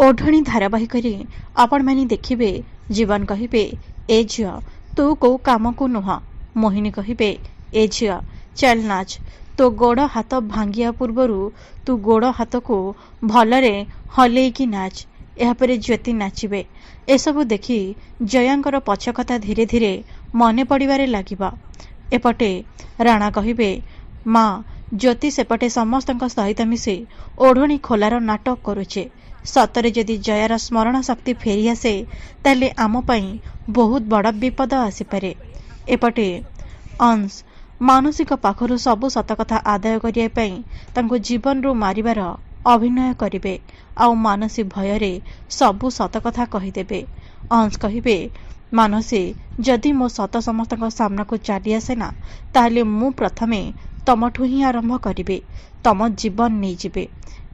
ओढ़णी धारावाहिक आपण मैंने देखिए जीवन कहे ए झील तू कौ काम को नुह। मोहिनी कहे ए झील चल नाच तो गोड़ हाथ भांगिया पूर्वर तू गोड़ हाथ को भलरे हलैकी नाच। यापर ज्योति नाचिबे। एसबू देखि जयांकर पछ कथा धीरे धीरे मन पड़े लगे। एपटे राणा कहे माँ ज्योति सेपटे समस्त सहित मिसी ओढ़णी खोलार नाटक करुचे। सतरे जदि जयार स्मरण शक्ति फेरी आसे ताले आम पई बहुत बड़ विपद आसीपे। एपटे अंश मानसिक पाखरु सबु सतकथा आदाय करने जीवन रू मारिबार अभिनय करिवे आउ मानसी भयरे सबु सतकथा कहीदेवे। अंश कहिबे मानसी जदि मो सत समस्त सामना को चली आसेना ताहले मु प्रथमे तमठू ही आरंभ करिवे तम जीवन नहीं जिबे।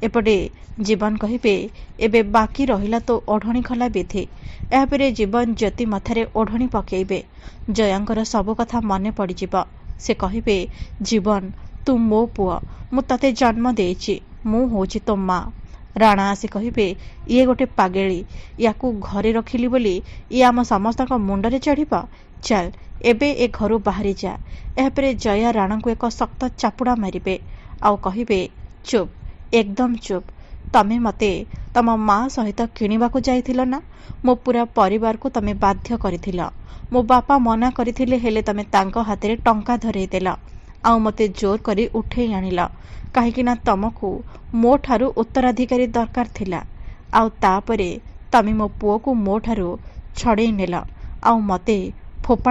एपटे जीवन कहिबे एबे बाकी रहिला तो ओढ़णी खला विधि। यापर जीवन ज्योति मथारे ओढ़णी पकेइबे। जयांकर सबु कथा मने पड़िजिबा। से कहिबे जीवन तू मो पुआ मु तते जन्म देइछि मु होछि तो माँ। राणा आसी कहिबे ये गोटे पागेली याकू घरे रखिली बोली ये आम समस्त मुंडरे चढ़िबा। चल एबे ए घरु बाहरी जा। यापर जया राणा को एक शक्त चापुड़ा मारिबे आउ कहिबे चुप एकदम चुप। तमे मते तम माँ सहित किणवाकू जाइथिल ना। मो पूरा परिवार को तमे बाध्य करिथिल। मो बापा मना करथिले हेले तमे तांको हाथे टंका धरई देला आउ मते जोर करी उठेई आनिला काहेकि ना तमको मो ठारू उत्तराधिकारी दरकार थिला। आउ तापरे तमे मो पुओ को मो ठारू छड़ेई नेला आउ मते फोपा